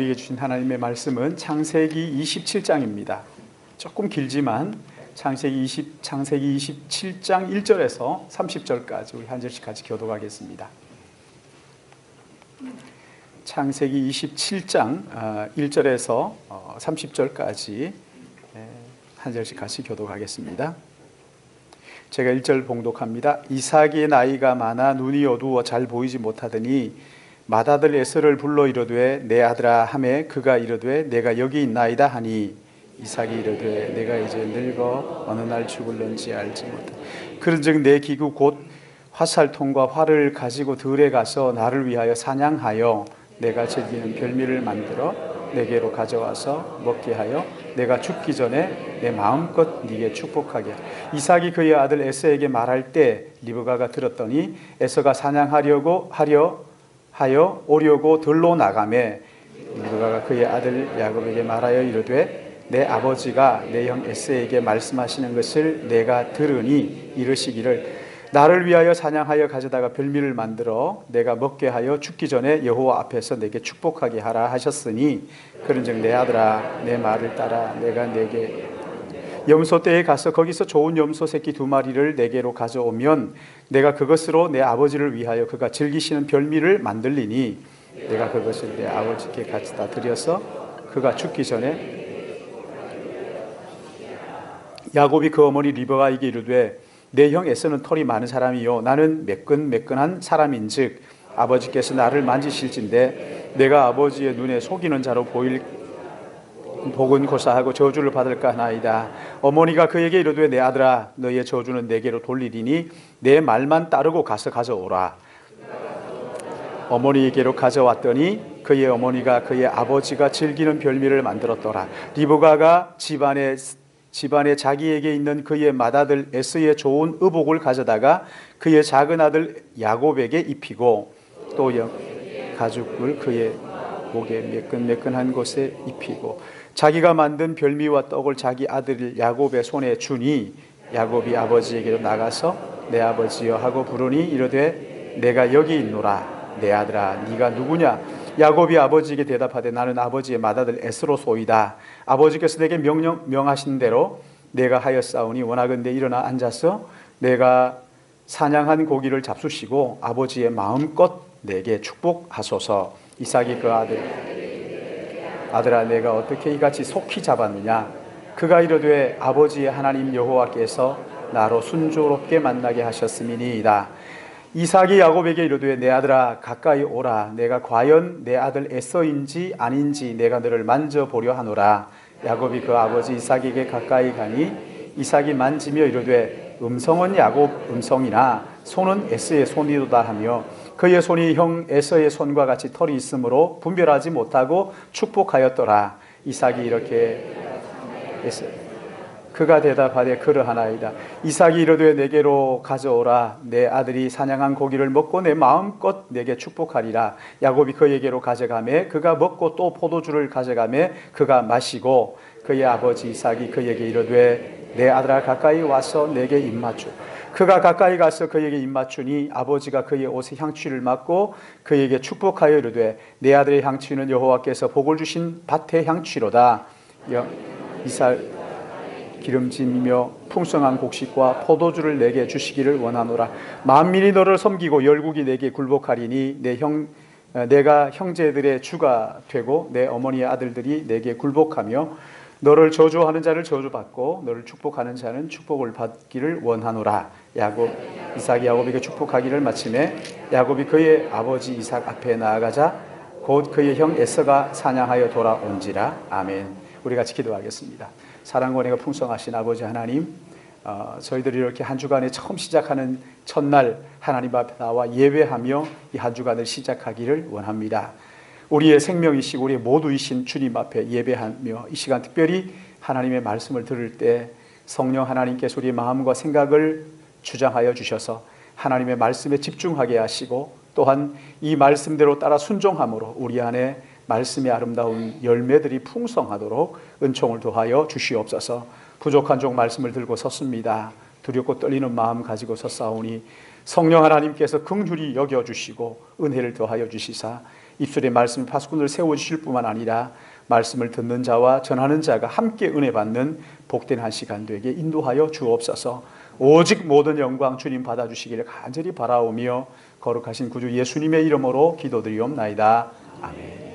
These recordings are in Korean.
우리에게 주신 하나님의 말씀은 창세기 27장입니다. 조금 길지만 창세기 27장 1절에서 30절까지 우리 한 절씩 같이 교독하겠습니다. 창세기 27장 1절에서 30절까지 한 절씩 같이 교독하겠습니다. 제가 1절 봉독합니다. 이삭의 나이가 많아 눈이 어두워 잘 보이지 못하더니 맏아들 에서를 불러 이르되 내 아들아 하매 그가 이르되 내가 여기 있나이다 하니 이삭이 이르되 내가 이제 늙어 어느 날 죽을런지 알지 못하다. 그런즉 내 기구 곧 화살통과 활을 가지고 들에 가서 나를 위하여 사냥하여 내가 즐기는 별미를 만들어 내게로 가져와서 먹게 하여 내가 죽기 전에 내 마음껏 네게 축복하게 하라. 이삭이 그의 아들 에서에게 말할 때 리브가가 들었더니 에서가 사냥하려고 하여 오려고 들로 나가매 리브가가 그의 아들 야곱에게 말하여 이르되 내 아버지가 내 형 에서에게 말씀하시는 것을 내가 들으니 이르시기를 나를 위하여 사냥하여 가져다가 별미를 만들어 내가 먹게 하여 죽기 전에 여호와 앞에서 내게 축복하게 하라 하셨으니 그런즉 내 아들아 내 말을 따라 내가 내게 염소떼에 가서 거기서 좋은 염소 새끼 2마리를 내게로 가져오면 내가 그것으로 내 아버지를 위하여 그가 즐기시는 별미를 만들리니 내가 그것을 내 아버지께 가져다 드려서 그가 죽기 전에 야곱이 그 어머니 리브가에게 이르되 내 형 에서는 털이 많은 사람이요 나는 매끈매끈한 사람인즉 아버지께서 나를 만지실진데 내가 아버지의 눈에 속이는 자로 보일 복은 고사하고 저주를 받을까 하나이다. 어머니가 그에게 이르되 내 아들아 너의 저주는 내게로 돌리리니 내 말만 따르고 가서 가져오라. 어머니에게로 가져왔더니 그의 어머니가 그의 아버지가 즐기는 별미를 만들었더라. 리브가가 집안에 자기에게 있는 그의 맏아들 에서의 좋은 의복을 가져다가 그의 작은 아들 야곱에게 입히고 또 가죽을 그의 목에 매끈매끈한 곳에 입히고 자기가 만든 별미와 떡을 자기 아들 야곱의 손에 주니 야곱이 아버지에게로 나가서 내 아버지여 하고 부르니 이르되 내가 여기 있노라. 내 아들아 네가 누구냐? 야곱이 아버지에게 대답하되 나는 아버지의 맏아들 에스로소이다. 아버지께서 내게 명하신 대로 내가 하였사오니 원하건대 일어나 앉아서 내가 사냥한 고기를 잡수시고 아버지의 마음껏 내게 축복하소서. 이삭이 그 아들아 내가 어떻게 이같이 속히 잡았느냐? 그가 이르되 아버지의 하나님 여호와께서 나로 순조롭게 만나게 하셨음이니이다. 이삭이 야곱에게 이르되 내 아들아 가까이 오라. 내가 과연 내 아들 에서인지 아닌지 내가 너를 만져보려 하노라. 야곱이 그 아버지 이삭에게 가까이 가니 이삭이 만지며 이르되 음성은 야곱 음성이나 손은 에서의 손이도다 하며 그의 손이 형 에서의 손과 같이 털이 있으므로 분별하지 못하고 축복하였더라. 이삭이 이렇게 그가 대답하되 그러하나이다. 이삭이 이르되 내게로 가져오라. 내 아들이 사냥한 고기를 먹고 내 마음껏 내게 축복하리라. 야곱이 그에게로 가져가매 그가 먹고 또 포도주를 가져가매 그가 마시고 그의 아버지 이삭이 그에게 이르되 내 아들아 가까이 와서 내게 입맞추. 그가 가까이 가서 그에게 입맞추니 아버지가 그의 옷에 향취를 맡고 그에게 축복하여 이르되 내 아들의 향취는 여호와께서 복을 주신 밭의 향취로다. 이삭 기름짐이며 풍성한 곡식과 포도주를 내게 주시기를 원하노라. 만민이 너를 섬기고 열국이 내게 굴복하리니 내가 형제들의 주가 되고 내 어머니의 아들들이 내게 굴복하며 너를 저주하는 자를 저주받고 너를 축복하는 자는 축복을 받기를 원하노라. 이삭이 야곱에게 축복하기를 마침에 야곱이 그의 아버지 이삭 앞에 나아가자 곧 그의 형 에서가 사냥하여 돌아온지라. 아멘. 우리 같이 기도하겠습니다. 사랑과 은혜가 풍성하신 아버지 하나님, 저희들이 이렇게 한 주간에 처음 시작하는 첫날 하나님 앞에 나와 예배하며 이 한 주간을 시작하기를 원합니다. 우리의 생명이시고 우리의 모두이신 주님 앞에 예배하며 이 시간 특별히 하나님의 말씀을 들을 때 성령 하나님께서 우리의 마음과 생각을 주장하여 주셔서 하나님의 말씀에 집중하게 하시고 또한 이 말씀대로 따라 순종함으로 우리 안에 말씀의 아름다운 열매들이 풍성하도록 은총을 더하여 주시옵소서. 부족한 종 말씀을 들고 섰습니다. 두렵고 떨리는 마음 가지고 섰사오니 성령 하나님께서 긍휼히 여겨주시고 은혜를 더하여 주시사 입술에 말씀의 파수꾼을 세워주실 뿐만 아니라 말씀을 듣는 자와 전하는 자가 함께 은혜 받는 복된 한 시간 되게 인도하여 주옵소서. 오직 모든 영광 주님 받아주시기를 간절히 바라오며 거룩하신 구주 예수님의 이름으로 기도드리옵나이다. 아멘.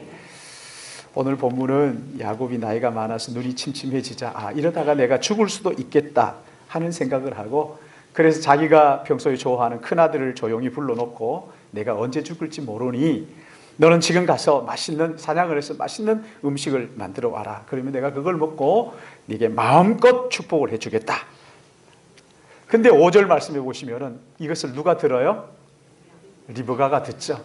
오늘 본문은 야곱이 나이가 많아서 눈이 침침해지자 이러다가 내가 죽을 수도 있겠다 하는 생각을 하고, 그래서 자기가 평소에 좋아하는 큰아들을 조용히 불러놓고 내가 언제 죽을지 모르니 너는 지금 가서 맛있는 사냥을 해서 맛있는 음식을 만들어 와라. 그러면 내가 그걸 먹고 네게 마음껏 축복을 해주겠다. 근데 5절 말씀해 보시면은 이것을 누가 들어요? 리브가가 듣죠.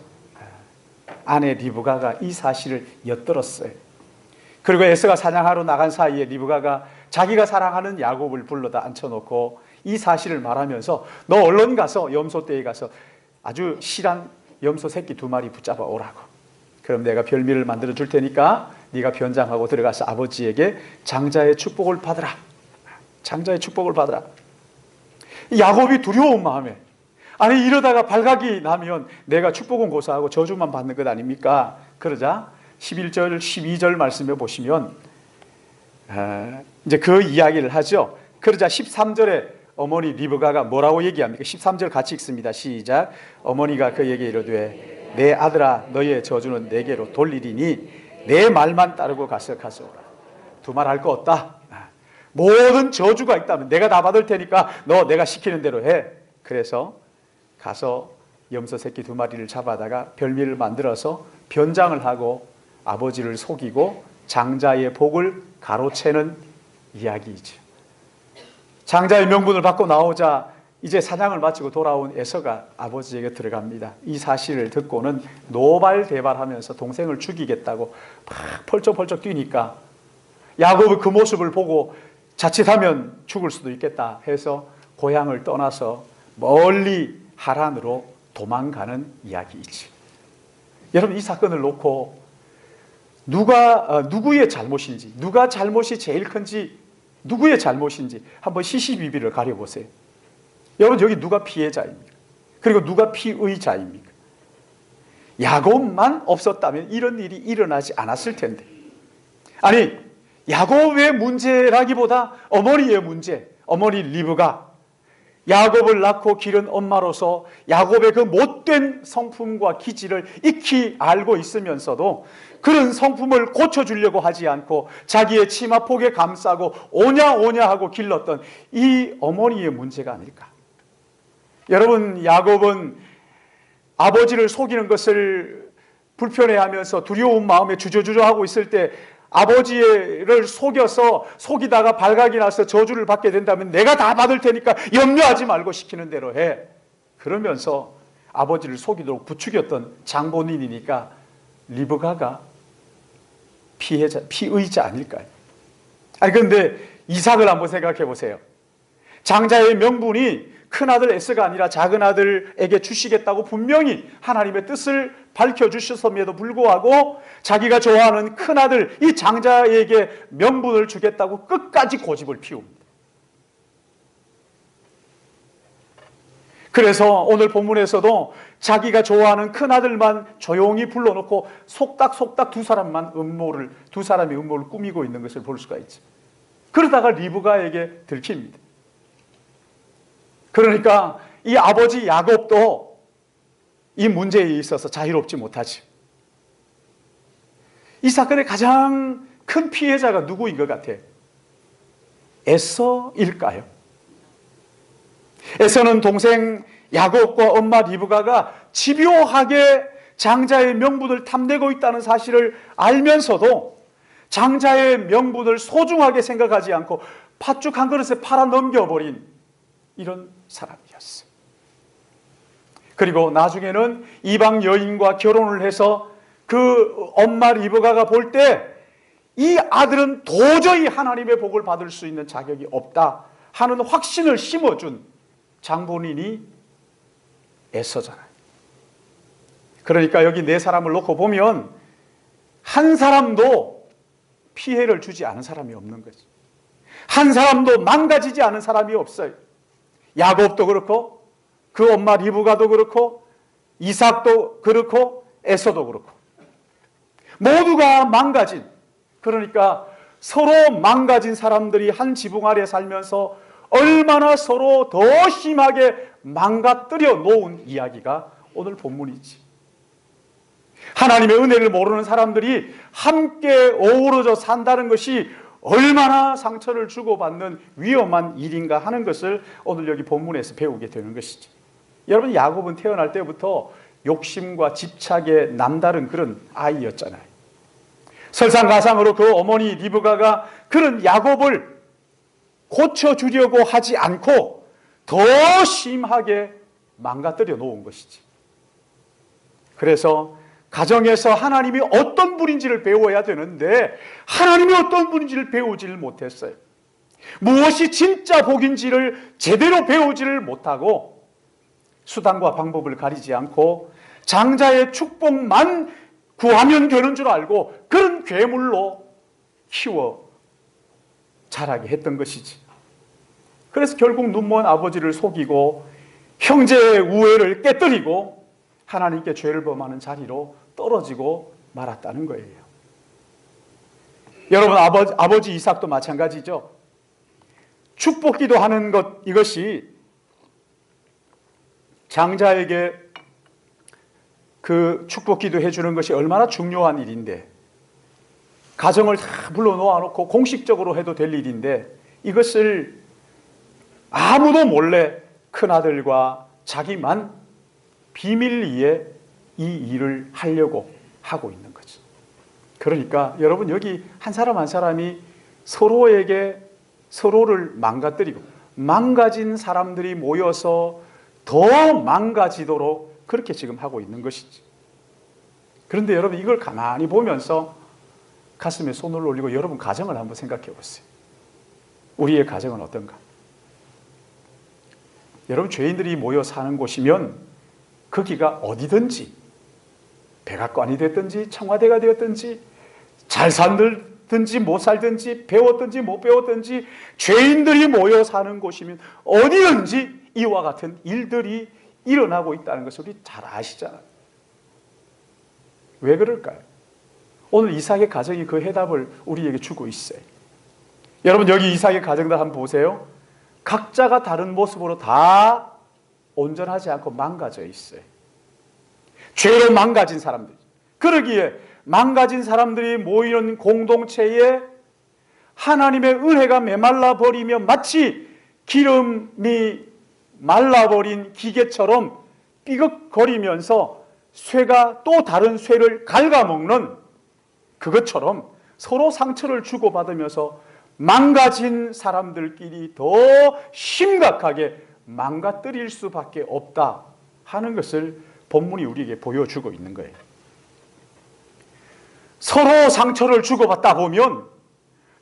아내 리브가가 이 사실을 엿들었어요. 그리고 에서가 사냥하러 나간 사이에 리브가가 자기가 사랑하는 야곱을 불러다 앉혀놓고 이 사실을 말하면서 너 얼른 가서 염소떼에 가서 아주 실한 염소 새끼 2마리 붙잡아 오라고. 그럼 내가 별미를 만들어 줄 테니까 네가 변장하고 들어가서 아버지에게 장자의 축복을 받으라. 장자의 축복을 받으라. 야곱이 두려운 마음에, 아니 이러다가 발각이 나면 내가 축복은 고사하고 저주만 받는 것 아닙니까? 그러자 11절 12절 말씀해 보시면 이제 그 이야기를 하죠. 그러자 13절에 어머니 리브가가 뭐라고 얘기합니까? 13절 같이 읽습니다. 시작. 어머니가 그에게 이르되 내 아들아 너의 저주는 내게로 돌리리니 내 말만 따르고 가서 가져오라. 두말 할 거 없다. 모든 저주가 있다면 내가 다 받을 테니까 너 내가 시키는 대로 해. 그래서 가서 염소 새끼 2마리를 잡아다가 별미를 만들어서 변장을 하고 아버지를 속이고 장자의 복을 가로채는 이야기이죠. 장자의 명분을 받고 나오자 이제 사냥을 마치고 돌아온 에서가 아버지에게 들어갑니다. 이 사실을 듣고는 노발대발하면서 동생을 죽이겠다고 막 펄쩍펄쩍 뛰니까 야곱의 그 모습을 보고 자칫하면 죽을 수도 있겠다 해서 고향을 떠나서 멀리 하란으로 도망가는 이야기이지. 여러분 이 사건을 놓고 누구의 잘못인지, 누가 잘못이 제일 큰지, 누구의 잘못인지 한번 시시비비를 가려보세요. 여러분 여기 누가 피해자입니까? 그리고 누가 피의자입니까? 야곱만 없었다면 이런 일이 일어나지 않았을 텐데. 아니 야곱의 문제라기보다 어머니의 문제, 어머니 리브가 야곱을 낳고 기른 엄마로서 야곱의 그 못된 성품과 기질을 익히 알고 있으면서도 그런 성품을 고쳐주려고 하지 않고 자기의 치마폭에 감싸고 오냐 하고 길렀던 이 어머니의 문제가 아닐까. 여러분 야곱은 아버지를 속이는 것을 불편해하면서 두려운 마음에 주저주저하고 있을 때 아버지를 속이다가 발각이 나서 저주를 받게 된다면 내가 다 받을 테니까 염려하지 말고 시키는 대로 해. 그러면서 아버지를 속이도록 부추겼던 장본인이니까 리브가가 피의자 아닐까요? 아니 그런데 이삭을 한번 생각해 보세요. 장자의 명분이 큰아들 에서가 아니라 작은아들에게 주시겠다고 분명히 하나님의 뜻을 밝혀주셨음에도 불구하고 자기가 좋아하는 큰아들 이 장자에게 명분을 주겠다고 끝까지 고집을 피웁니다. 그래서 오늘 본문에서도 자기가 좋아하는 큰아들만 조용히 불러놓고 속닥속닥 두 사람의 음모를 꾸미고 있는 것을 볼 수가 있죠. 그러다가 리브가에게 들킵니다. 그러니까 이 아버지 야곱도 이 문제에 있어서 자유롭지 못하지. 이 사건의 가장 큰 피해자가 누구인 것 같아요? 에서일까요? 에서는 동생 야곱과 엄마 리브가가 집요하게 장자의 명분을 탐내고 있다는 사실을 알면서도 장자의 명분을 소중하게 생각하지 않고 팥죽 한 그릇에 팔아 넘겨버린 이런 사람이었어요. 그리고 나중에는 이방 여인과 결혼을 해서 그 엄마 리브가가 볼 때 이 아들은 도저히 하나님의 복을 받을 수 있는 자격이 없다 하는 확신을 심어준 장본인이 에서잖아요. 그러니까 여기 네 사람을 놓고 보면 한 사람도 피해를 주지 않은 사람이 없는 거죠. 한 사람도 망가지지 않은 사람이 없어요. 야곱도 그렇고 그 엄마 리브가도 그렇고 이삭도 그렇고 에서도 그렇고 모두가 망가진, 그러니까 서로 망가진 사람들이 한 지붕 아래 살면서 얼마나 서로 더 심하게 망가뜨려 놓은 이야기가 오늘 본문이지. 하나님의 은혜를 모르는 사람들이 함께 어우러져 산다는 것이 얼마나 상처를 주고받는 위험한 일인가 하는 것을 오늘 여기 본문에서 배우게 되는 것이죠. 여러분, 야곱은 태어날 때부터 욕심과 집착에 남다른 그런 아이였잖아요. 설상가상으로 그 어머니 리브가가 그런 야곱을 고쳐주려고 하지 않고 더 심하게 망가뜨려 놓은 것이지. 그래서 가정에서 하나님이 어떤 분인지를 배워야 되는데 하나님이 어떤 분인지를 배우지를 못했어요. 무엇이 진짜 복인지를 제대로 배우지를 못하고 수단과 방법을 가리지 않고 장자의 축복만 구하면 되는 줄 알고 그런 괴물로 키워 자라게 했던 것이지. 그래서 결국 눈먼 아버지를 속이고 형제의 우애를 깨뜨리고 하나님께 죄를 범하는 자리로 떨어지고 말았다는 거예요. 여러분, 아버지 이삭도 마찬가지죠. 축복기도 하는 것, 이것이 장자에게 그 축복기도 해주는 것이 얼마나 중요한 일인데, 가정을 다 불러놓아 놓고 공식적으로 해도 될 일인데 이것을 아무도 몰래 큰아들과 자기만 비밀리에 이 일을 하려고 하고 있는 거죠. 그러니까 여러분, 여기 한 사람 한 사람이 서로에게 서로를 망가뜨리고 망가진 사람들이 모여서 더 망가지도록 그렇게 지금 하고 있는 것이지. 그런데 여러분, 이걸 가만히 보면서 가슴에 손을 올리고 여러분 가정을 한번 생각해 보세요. 우리의 가정은 어떤가? 여러분, 죄인들이 모여 사는 곳이면 거기가 어디든지, 백악관이 됐든지 청와대가 되었든지 잘 살든지 못 살든지 배웠든지 못 배웠든지 죄인들이 모여 사는 곳이면 어디든지 이와 같은 일들이 일어나고 있다는 것을 우리 잘 아시잖아요. 왜 그럴까요? 오늘 이삭의 가정이 그 해답을 우리에게 주고 있어요. 여러분, 여기 이삭의 가정들 한번 보세요. 각자가 다른 모습으로 다 온전하지 않고 망가져 있어요. 죄로 망가진 사람들. 그러기에 망가진 사람들이 모이는 공동체에 하나님의 은혜가 메말라 버리며 마치 기름이 말라버린 기계처럼 삐걱거리면서 쇠가 또 다른 쇠를 갉아먹는 그것처럼 서로 상처를 주고받으면서 망가진 사람들끼리 더 심각하게 망가뜨릴 수밖에 없다 하는 것을 본문이 우리에게 보여주고 있는 거예요. 서로 상처를 주고받다 보면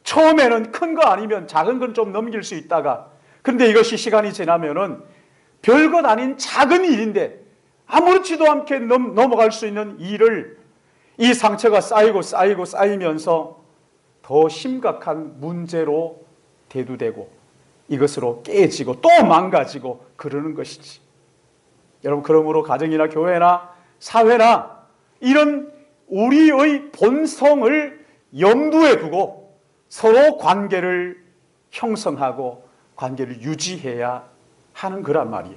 처음에는 큰 거 아니면 작은 건 좀 넘길 수 있다가, 그런데 이것이 시간이 지나면은 별것 아닌 작은 일인데 아무렇지도 않게 넘어갈 수 있는 일을, 이 상처가 쌓이면서 더 심각한 문제로 대두되고 이것으로 깨지고 또 망가지고 그러는 것이지. 여러분, 그러므로 가정이나 교회나 사회나 이런 우리의 본성을 염두에 두고 서로 관계를 형성하고 관계를 유지해야 하는 거란 말이에요.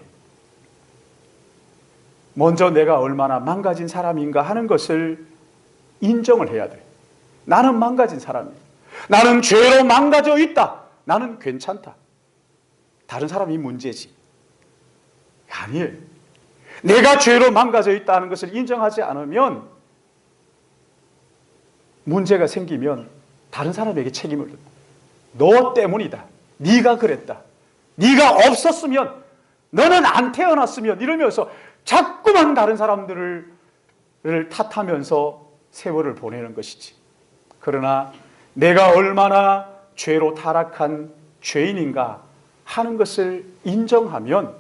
먼저 내가 얼마나 망가진 사람인가 하는 것을 인정을 해야 돼. 나는 망가진 사람이야. 나는 죄로 망가져 있다. 나는 괜찮다. 다른 사람이 문제지. 아니에요. 내가 죄로 망가져 있다는 것을 인정하지 않으면, 문제가 생기면 다른 사람에게 책임을 져. 너 때문이다. 네가 그랬다. 네가 없었으면, 너는 안 태어났으면, 이러면서 자꾸만 다른 사람들을 탓하면서 세월을 보내는 것이지. 그러나 내가 얼마나 죄로 타락한 죄인인가 하는 것을 인정하면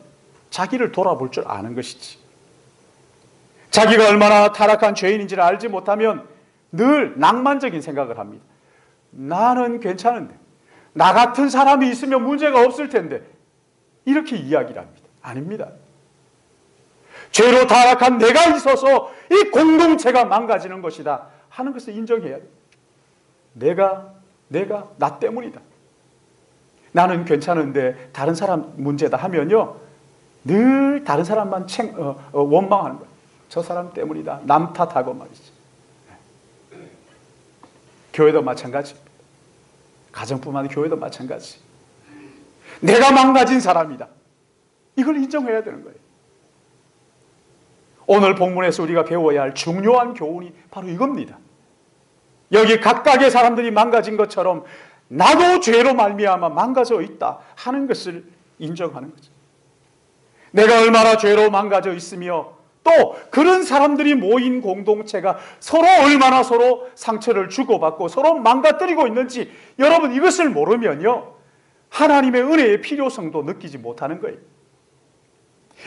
자기를 돌아볼 줄 아는 것이지. 자기가 얼마나 타락한 죄인인지를 알지 못하면 늘 낭만적인 생각을 합니다. 나는 괜찮은데, 나 같은 사람이 있으면 문제가 없을 텐데, 이렇게 이야기를 합니다. 아닙니다. 죄로 타락한 내가 있어서 이 공동체가 망가지는 것이다 하는 것을 인정해야 돼. 내가 나 때문이다. 나는 괜찮은데 다른 사람 문제다 하면요, 늘 다른 사람만 원망하는 거야. 저 사람 때문이다. 남 탓하고 말이지. 교회도 마찬가지. 가정뿐만 아니라 교회도 마찬가지. 내가 망가진 사람이다. 이걸 인정해야 되는 거예요. 오늘 본문에서 우리가 배워야 할 중요한 교훈이 바로 이겁니다. 여기 각각의 사람들이 망가진 것처럼 나도 죄로 말미암아 망가져 있다 하는 것을 인정하는 거죠. 내가 얼마나 죄로 망가져 있으며 또 그런 사람들이 모인 공동체가 서로 얼마나 서로 상처를 주고받고 서로 망가뜨리고 있는지 여러분 이것을 모르면요, 하나님의 은혜의 필요성도 느끼지 못하는 거예요.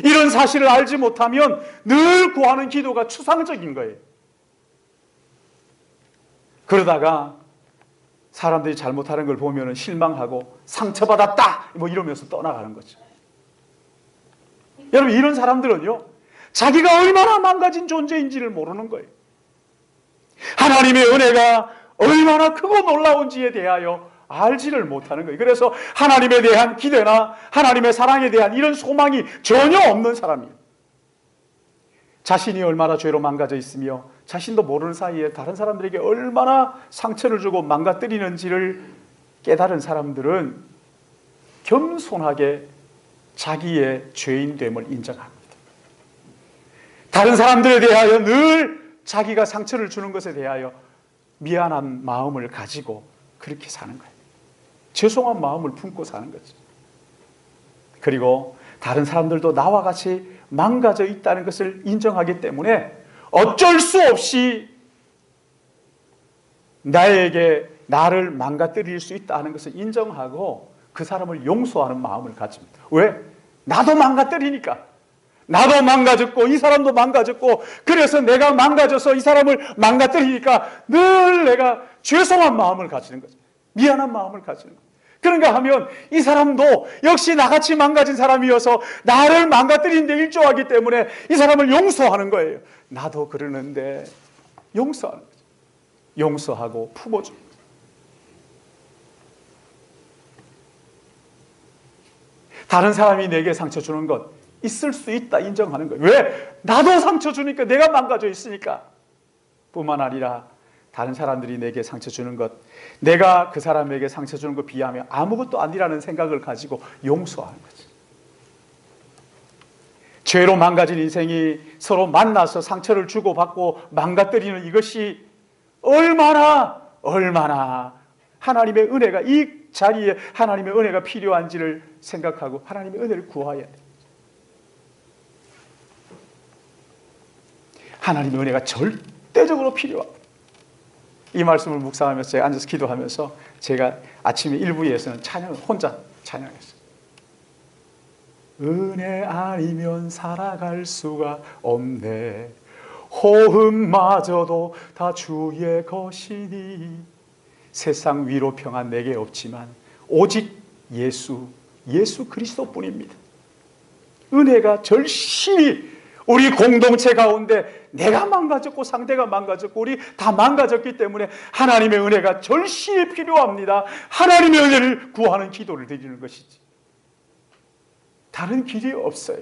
이런 사실을 알지 못하면 늘 구하는 기도가 추상적인 거예요. 그러다가 사람들이 잘못하는 걸 보면 실망하고 상처받았다 뭐 이러면서 떠나가는 거죠. 여러분 이런 사람들은요, 자기가 얼마나 망가진 존재인지를 모르는 거예요. 하나님의 은혜가 얼마나 크고 놀라운지에 대하여 알지를 못하는 거예요. 그래서 하나님에 대한 기대나 하나님의 사랑에 대한 이런 소망이 전혀 없는 사람이에요. 자신이 얼마나 죄로 망가져 있으며 자신도 모르는 사이에 다른 사람들에게 얼마나 상처를 주고 망가뜨리는지를 깨달은 사람들은 겸손하게 자기의 죄인됨을 인정합니다. 다른 사람들에 대하여 늘 자기가 상처를 주는 것에 대하여 미안한 마음을 가지고 그렇게 사는 거예요. 죄송한 마음을 품고 사는 거죠. 그리고 다른 사람들도 나와 같이 망가져 있다는 것을 인정하기 때문에 어쩔 수 없이 나를 망가뜨릴 수 있다는 것을 인정하고 그 사람을 용서하는 마음을 가집니다. 왜? 나도 망가뜨리니까. 나도 망가졌고 이 사람도 망가졌고 그래서 내가 망가져서 이 사람을 망가뜨리니까 늘 내가 죄송한 마음을 가지는 거죠. 미안한 마음을 가지는 거죠. 그런가 하면 이 사람도 역시 나같이 망가진 사람이어서 나를 망가뜨리는 데 일조하기 때문에 이 사람을 용서하는 거예요. 나도 그러는데 용서하는 거죠. 용서하고 품어줍니다. 다른 사람이 내게 상처 주는 것 있을 수 있다 인정하는 거예요. 왜? 나도 상처 주니까, 내가 망가져 있으니까. 뿐만 아니라 다른 사람들이 내게 상처 주는 것, 내가 그 사람에게 상처 주는 것 비하면 아무것도 아니라는 생각을 가지고 용서하는 거지. 죄로 망가진 인생이 서로 만나서 상처를 주고받고 망가뜨리는 이것이 얼마나 하나님의 은혜가, 이 자리에 하나님의 은혜가 필요한지를 생각하고 하나님의 은혜를 구해야 돼. 하나님의 은혜가 절대적으로 필요합니다. 이 말씀을 묵상하면서 제가 앉아서 기도하면서 제가 아침에 1부에서는 혼자 찬양했어요. 은혜 아니면 살아갈 수가 없네. 호흡마저도 다 주의 것이니. 세상 위로 평안 내게 없지만 오직 예수 그리스도뿐입니다. 은혜가 절실히 우리 공동체 가운데 내가 망가졌고 상대가 망가졌고 우리 다 망가졌기 때문에 하나님의 은혜가 절실히 필요합니다. 하나님의 은혜를 구하는 기도를 드리는 것이지 다른 길이 없어요.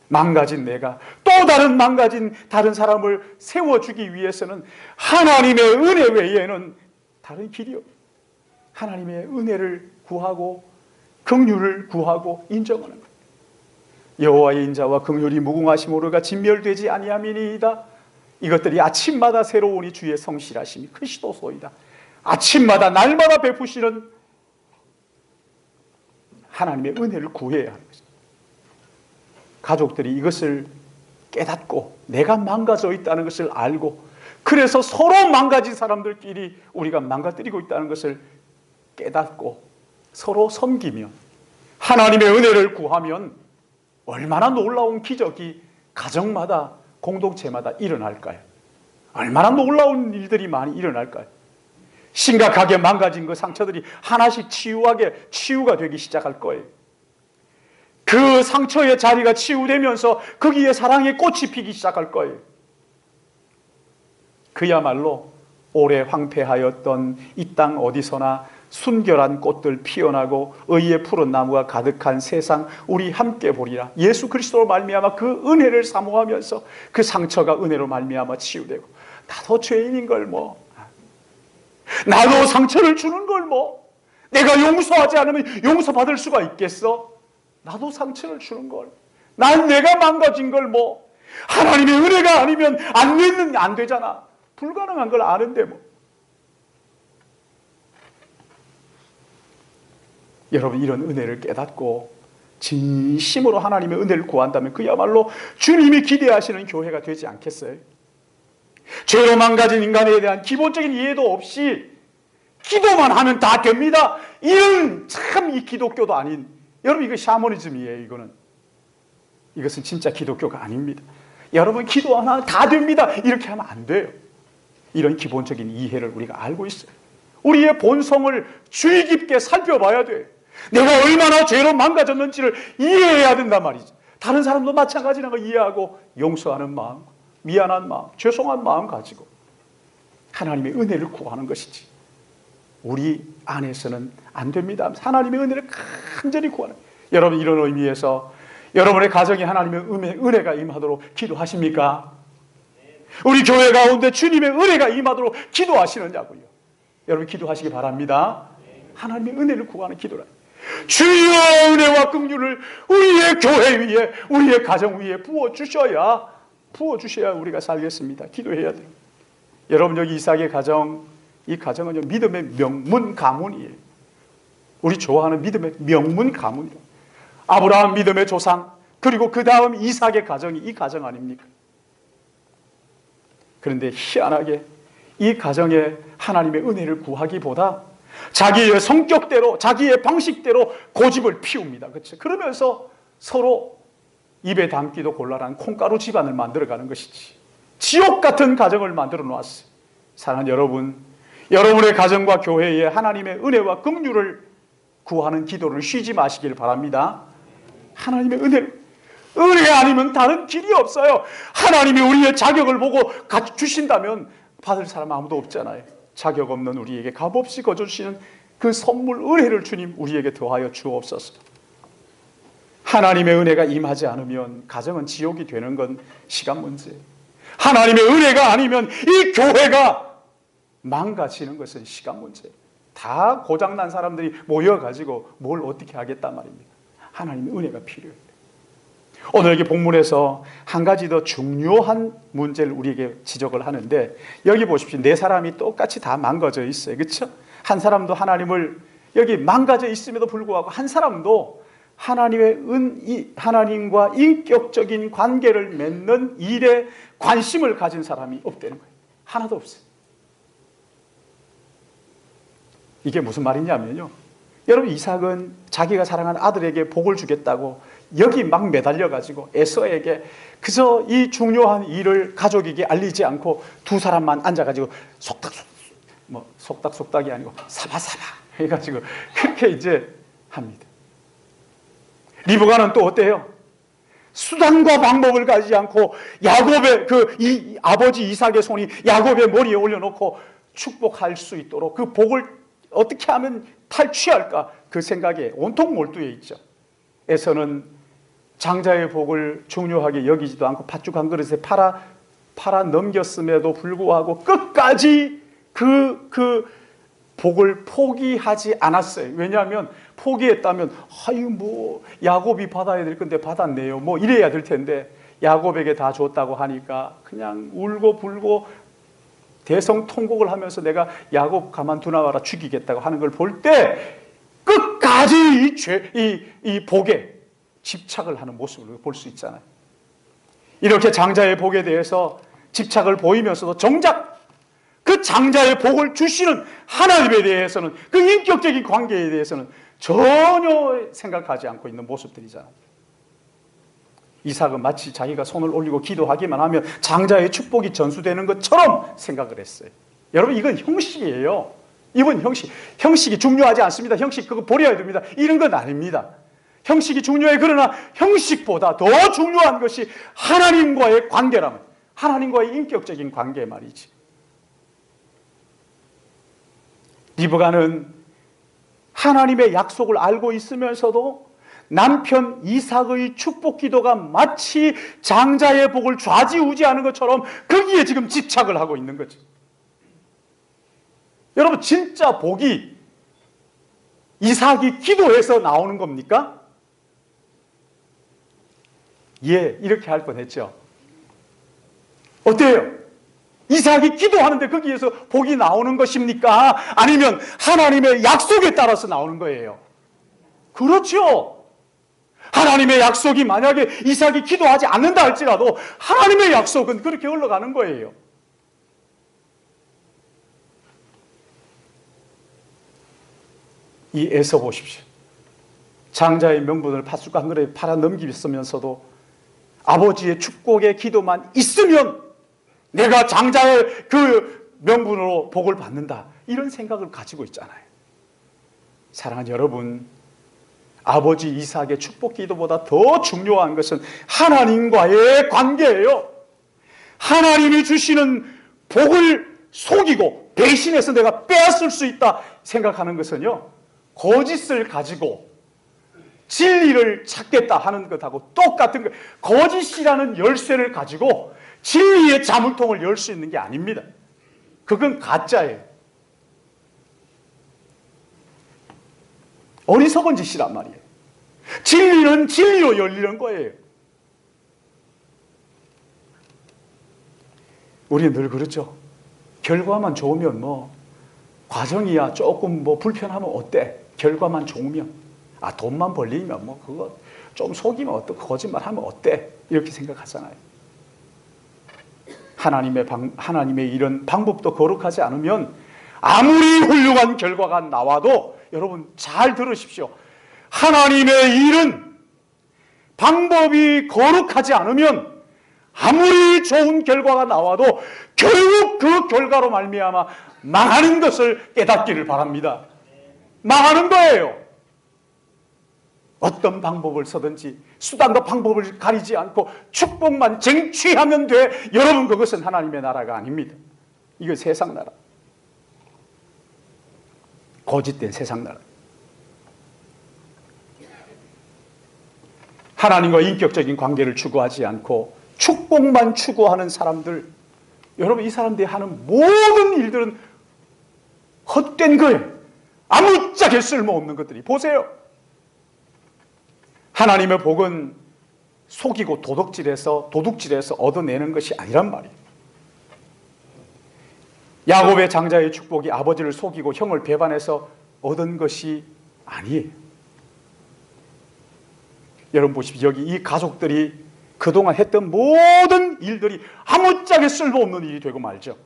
망가진 내가 또 망가진 다른 사람을 세워주기 위해서는 하나님의 은혜 외에는 다른 길이 없어요. 하나님의 은혜를 구하고 긍휼을 구하고 인정하는 거예요. 여호와의 인자와 긍휼이 무궁하심으로가 진멸되지 아니함이니이다. 이것들이 아침마다 새로우니 주의 성실하심이 크시도소이다. 아침마다 날마다 베푸시는 하나님의 은혜를 구해야 하는 것입니다. 가족들이 이것을 깨닫고 내가 망가져 있다는 것을 알고 그래서 서로 망가진 사람들끼리 우리가 망가뜨리고 있다는 것을 깨닫고 서로 섬기면 하나님의 은혜를 구하면 얼마나 놀라운 기적이 가정마다 공동체마다 일어날까요? 얼마나 놀라운 일들이 많이 일어날까요? 심각하게 망가진 그 상처들이 하나씩 치유가 되기 시작할 거예요. 그 상처의 자리가 치유되면서 거기에 사랑의 꽃이 피기 시작할 거예요. 그야말로 오래 황폐하였던 이 땅 어디서나 순결한 꽃들 피어나고 의의 푸른 나무가 가득한 세상 우리 함께 보리라. 예수 그리스도로 말미암아 그 은혜를 사모하면서 그 상처가 은혜로 말미암아 치유되고, 나도 죄인인 걸 뭐, 나도 상처를 주는 걸 뭐, 내가 용서하지 않으면 용서받을 수가 있겠어? 나도 상처를 주는 걸, 난 내가 망가진 걸 뭐, 하나님의 은혜가 아니면 안 되잖아. 불가능한 걸 아는데 뭐. 여러분, 이런 은혜를 깨닫고 진심으로 하나님의 은혜를 구한다면 그야말로 주님이 기대하시는 교회가 되지 않겠어요? 죄로 망가진 인간에 대한 기본적인 이해도 없이 기도만 하면 다 됩니다, 이런 참 이 기독교도 아닌, 여러분 이거 샤머니즘이에요. 이것은 진짜 기독교가 아닙니다. 여러분 기도 하나 다 됩니다, 이렇게 하면 안 돼요. 이런 기본적인 이해를 우리가 알고 있어요. 우리의 본성을 주의 깊게 살펴봐야 돼요. 내가 얼마나 죄로 망가졌는지를 이해해야 된단 말이죠. 다른 사람도 마찬가지라는 걸 이해하고 용서하는 마음, 미안한 마음, 죄송한 마음 가지고 하나님의 은혜를 구하는 것이지, 우리 안에서는 안 됩니다. 하나님의 은혜를 간절히 구하는, 여러분 이런 의미에서 여러분의 가정에 하나님의 은혜가 임하도록 기도하십니까? 우리 교회 가운데 주님의 은혜가 임하도록 기도하시느냐고요. 여러분 기도하시기 바랍니다. 하나님의 은혜를 구하는 기도라. 주여 은혜와 긍휼을 우리의 교회 위에, 우리의 가정 위에 부어주셔야 우리가 살겠습니다. 기도해야 돼요. 여러분 여기 이삭의 가정, 이 가정은 믿음의 명문 가문이에요. 우리 좋아하는 믿음의 명문 가문이에요. 아브라함 믿음의 조상, 그리고 그 다음 이삭의 가정이 이 가정 아닙니까? 그런데 희한하게 이 가정에 하나님의 은혜를 구하기보다 자기의 성격대로, 자기의 방식대로 고집을 피웁니다. 그렇죠? 그러면서 서로 입에 담기도 곤란한 콩가루 집안을 만들어가는 것이지, 지옥 같은 가정을 만들어 놓았어요. 사랑하는 여러분, 여러분의 가정과 교회에 하나님의 은혜와 긍휼을 구하는 기도를 쉬지 마시길 바랍니다. 하나님의 은혜 아니면 다른 길이 없어요. 하나님이 우리의 자격을 보고 주신다면 받을 사람 아무도 없잖아요. 자격 없는 우리에게 값없이 거저주시는 그 선물 은혜를 주님 우리에게 더하여 주옵소서. 하나님의 은혜가 임하지 않으면 가정은 지옥이 되는 건 시간 문제예요. 하나님의 은혜가 아니면 이 교회가 망가지는 것은 시간 문제예요. 다 고장난 사람들이 모여가지고 뭘 어떻게 하겠단 말입니다. 하나님의 은혜가 필요해요. 오늘 여기 본문에서 한 가지 더 중요한 문제를 우리에게 지적을 하는데, 여기 보십시오. 네 사람이 똑같이 다 망가져 있어요. 그렇죠? 한 사람도 하나님을, 여기 망가져 있음에도 불구하고 한 사람도 하나님과 인격적인 관계를 맺는 일에 관심을 가진 사람이 없다는 거예요. 하나도 없어요. 이게 무슨 말이냐면요, 여러분 이삭은 자기가 사랑하는 아들에게 복을 주겠다고 여기 막 매달려가지고 에서에게 그저 이 중요한 일을 가족에게 알리지 않고 두 사람만 앉아가지고 속닥속닥이 아니고 사바사바 해가지고 그렇게 이제 합니다. 리브가는 또 어때요? 수단과 방법을 가지지 않고 야곱의 이 아버지 이삭의 손이 야곱의 머리에 올려놓고 축복할 수 있도록 그 복을 어떻게 하면 탈취할까, 그 생각에 온통 몰두해 있죠. 에서는 장자의 복을 중요하게 여기지도 않고 팥죽 한 그릇에 팔아 넘겼음에도 불구하고 끝까지 그 복을 포기하지 않았어요. 왜냐하면 포기했다면 야곱이 받아야 될 건데 받았네요, 이래야 될 텐데, 야곱에게 다 줬다고 하니까 그냥 울고 불고 대성통곡을 하면서 내가 야곱 가만두나 봐라 죽이겠다고 하는 걸 볼 때 끝까지 이 복에 집착을 하는 모습을 볼 수 있잖아요. 이렇게 장자의 복에 대해서 집착을 보이면서도 정작 그 장자의 복을 주시는 하나님에 대해서는, 그 인격적인 관계에 대해서는 전혀 생각하지 않고 있는 모습들이잖아요. 이삭은 마치 자기가 손을 올리고 기도하기만 하면 장자의 축복이 전수되는 것처럼 생각을 했어요. 여러분 이건 형식이에요. 이건 형식이 중요하지 않습니다. 형식 그거 버려야 됩니다, 이런 건 아닙니다. 형식이 중요해. 그러나 형식보다 더 중요한 것이 하나님과의 관계라면, 하나님과의 인격적인 관계 말이지. 리브가는 하나님의 약속을 알고 있으면서도 남편 이삭의 축복 기도가 마치 장자의 복을 좌지우지하는 것처럼 거기에 지금 집착을 하고 있는 거죠. 여러분, 진짜 복이 이삭이 기도해서 나오는 겁니까? 예, 이렇게 할 뻔했죠. 어때요? 이삭이 기도하는데 거기에서 복이 나오는 것입니까? 아니면 하나님의 약속에 따라서 나오는 거예요? 그렇죠. 하나님의 약속이 만약에 이삭이 기도하지 않는다 할지라도 하나님의 약속은 그렇게 흘러가는 거예요. 이 에서 보십시오. 장자의 명분을 팥숟가락 한 그릇에 팔아 넘기면서도 아버지의 축복의 기도만 있으면 내가 장자의 그 명분으로 복을 받는다, 이런 생각을 가지고 있잖아요. 사랑하는 여러분, 아버지 이삭의 축복 기도보다 더 중요한 것은 하나님과의 관계예요. 하나님이 주시는 복을 속이고 배신해서 내가 빼앗을 수 있다 생각하는 것은요, 거짓을 가지고 진리를 찾겠다 하는 것하고 똑같은 거예요. 거짓이라는 열쇠를 가지고 진리의 자물통을 열 수 있는 게 아닙니다. 그건 가짜예요. 어리석은 짓이란 말이에요. 진리는 진리로 열리는 거예요. 우리는 늘 그렇죠. 결과만 좋으면 뭐 과정이야 조금 뭐 불편하면 어때? 결과만 좋으면, 돈만 벌리면 뭐 그거 좀 속이면 어때? 거짓말하면 어때? 이렇게 생각하잖아요. 하나님의 이런 방법도 거룩하지 않으면 아무리 훌륭한 결과가 나와도, 여러분 잘 들으십시오. 하나님의 일은 방법이 거룩하지 않으면 아무리 좋은 결과가 나와도 결국 그 결과로 말미암아 망하는 것을 깨닫기를 바랍니다. 망하는 거예요. 어떤 방법을 써든지 수단과 방법을 가리지 않고 축복만 쟁취하면 돼. 여러분, 그것은 하나님의 나라가 아닙니다. 이거 세상 나라, 거짓된 세상 나라. 하나님과 인격적인 관계를 추구하지 않고 축복만 추구하는 사람들, 여러분, 이 사람들이 하는 모든 일들은 헛된 거예요. 아무짝에 쓸모없는 것들이. 보세요. 하나님의 복은 속이고 도둑질해서 얻어내는 것이 아니란 말이에요. 야곱의 장자의 축복이 아버지를 속이고 형을 배반해서 얻은 것이 아니에요. 여러분 보십시오. 여기 이 가족들이 그동안 했던 모든 일들이 아무짝에 쓸모없는 일이 되고 말죠.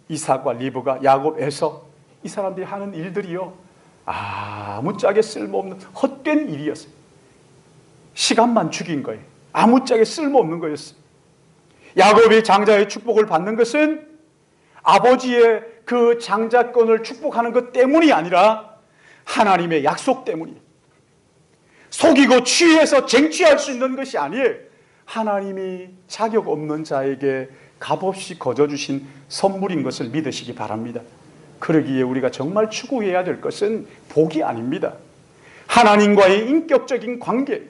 이삭과 리브가, 야곱, 에서, 이 사람들이 하는 일들이요, 아무짝에 쓸모없는 헛된 일이었어요. 시간만 죽인 거예요. 아무짝에 쓸모없는 거였어요. 야곱이 장자의 축복을 받는 것은 아버지의 그 장자권을 축복하는 것 때문이 아니라 하나님의 약속 때문이에요. 속이고 취해서 쟁취할 수 있는 것이 아니에요. 하나님이 자격 없는 자에게 값없이 거저주신 선물인 것을 믿으시기 바랍니다. 그러기에 우리가 정말 추구해야 될 것은 복이 아닙니다. 하나님과의 인격적인 관계.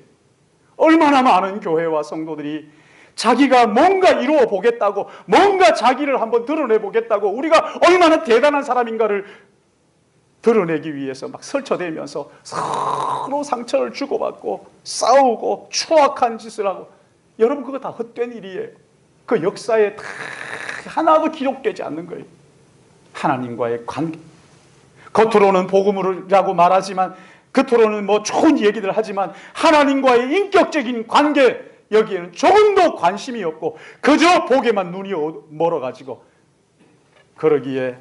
얼마나 많은 교회와 성도들이 자기가 뭔가 이루어 보겠다고, 뭔가 자기를 한번 드러내 보겠다고, 우리가 얼마나 대단한 사람인가를 드러내기 위해서 막 설쳐대면서 서로 상처를 주고받고 싸우고 추악한 짓을 하고, 여러분 그거 다 헛된 일이에요. 그 역사에 다 하나도 기록되지 않는 거예요. 하나님과의 관계. 겉으로는 복음이라고 말하지만, 겉으로는 뭐 좋은 얘기들 하지만 하나님과의 인격적인 관계, 여기에는 조금도 관심이 없고 그저 복에만 눈이 멀어가지고, 그러기에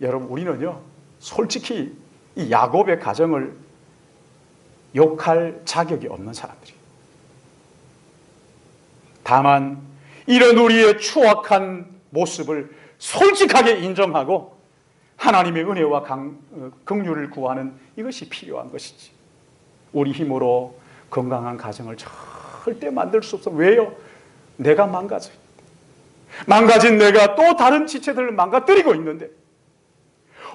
여러분, 우리는요 솔직히 이 야곱의 가정을 욕할 자격이 없는 사람들이에요. 다만 이런 우리의 추악한 모습을 솔직하게 인정하고 하나님의 은혜와 긍휼을 구하는 이것이 필요한 것이지, 우리 힘으로 건강한 가정을 절대 만들 수 없어. 왜요? 내가 망가진 내가 또 다른 지체들을 망가뜨리고 있는데,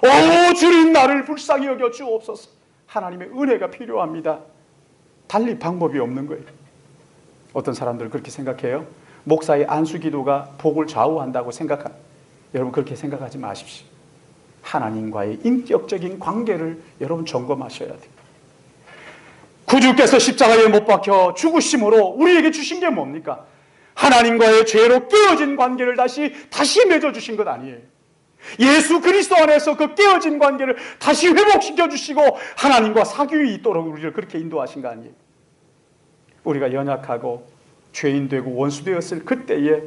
오 주님 나를 불쌍히 여겨 주옵소서. 하나님의 은혜가 필요합니다. 달리 방법이 없는 거예요. 어떤 사람들은 그렇게 생각해요. 목사의 안수기도가 복을 좌우한다고 생각합니다. 여러분 그렇게 생각하지 마십시오. 하나님과의 인격적인 관계를 여러분 점검하셔야 돼요. 구주께서 십자가에 못 박혀 죽으심으로 우리에게 주신 게 뭡니까? 하나님과의 죄로 깨어진 관계를 다시 맺어주신 것 아니에요. 예수 그리스도 안에서 그 깨어진 관계를 다시 회복시켜 주시고 하나님과 사귐이 있도록 우리를 그렇게 인도하신 거 아니에요. 우리가 연약하고 죄인 되고 원수 되었을 그때에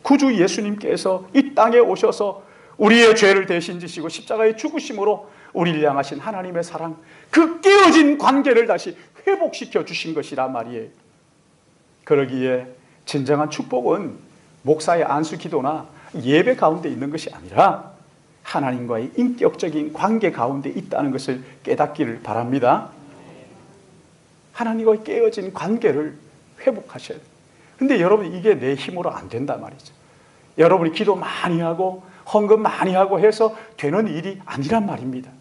구주 예수님께서 이 땅에 오셔서 우리의 죄를 대신 지시고 십자가에 죽으심으로 우리를 향하신 하나님의 사랑, 그 깨어진 관계를 다시 회복시켜 주신 것이란 말이에요. 그러기에 진정한 축복은 목사의 안수 기도나 예배 가운데 있는 것이 아니라 하나님과의 인격적인 관계 가운데 있다는 것을 깨닫기를 바랍니다. 하나님과의 깨어진 관계를 회복하셔야 돼요. 근데 여러분 이게 내 힘으로 안 된단 말이죠. 여러분이 기도 많이 하고 헌금 많이 하고 해서 되는 일이 아니란 말입니다.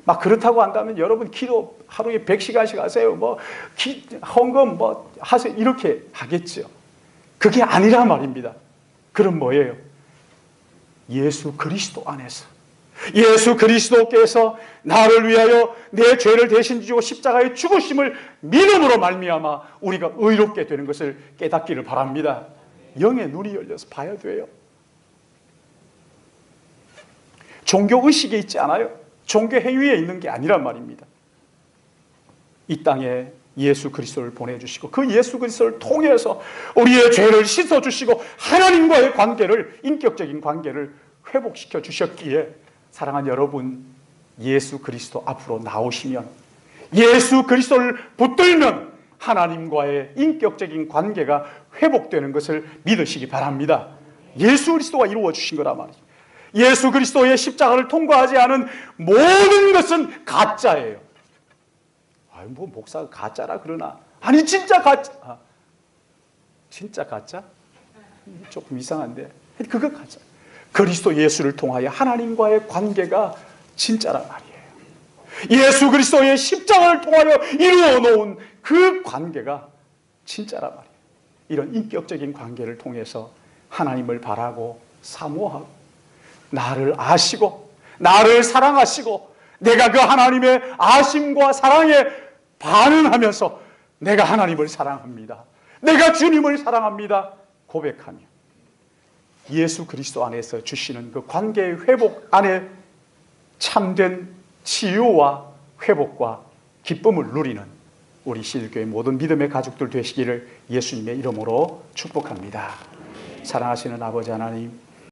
막 그렇다고 한다면 여러분 기도 하루에 100시간씩 하세요. 헌금 하세요. 이렇게 하겠죠. 그게 아니란 말입니다. 그럼 뭐예요? 예수 그리스도 안에서 예수 그리스도께서 나를 위하여 내 죄를 대신 지고 십자가에 죽으심을 믿음으로 말미암아 우리가 의롭게 되는 것을 깨닫기를 바랍니다. 영의 눈이 열려서 봐야 돼요. 종교 의식에 있지 않아요. 종교 행위에 있는 게 아니란 말입니다. 이 땅에 예수 그리스도를 보내주시고 그 예수 그리스도를 통해서 우리의 죄를 씻어주시고 하나님과의 관계를, 인격적인 관계를 회복시켜 주셨기에 사랑하는 여러분, 예수 그리스도 앞으로 나오시면, 예수 그리스도를 붙들면 하나님과의 인격적인 관계가 회복되는 것을 믿으시기 바랍니다. 예수 그리스도가 이루어 주신 거란 말이죠. 예수 그리스도의 십자가를 통과하지 않은 모든 것은 가짜예요. 목사가 가짜라 그러나, 아니 진짜 가짜. 진짜 가짜? 조금 이상한데 그거 가짜. 그리스도 예수를 통하여 하나님과의 관계가 진짜란 말이에요. 예수 그리스도의 십자가를 통하여 이루어 놓은 그 관계가 진짜란 말이에요. 이런 인격적인 관계를 통해서 하나님을 바라고 사모하고 나를 아시고 나를 사랑하시고 내가 그 하나님의 아심과 사랑에 반응하면서 내가 하나님을 사랑합니다, 내가 주님을 사랑합니다 고백하며 예수 그리스도 안에서 주시는 그 관계의 회복 안에 참된 치유와 회복과 기쁨을 누리는 우리 시들교회 모든 믿음의 가족들 되시기를 예수님의 이름으로 축복합니다. 사랑하시는 아버지 하나님,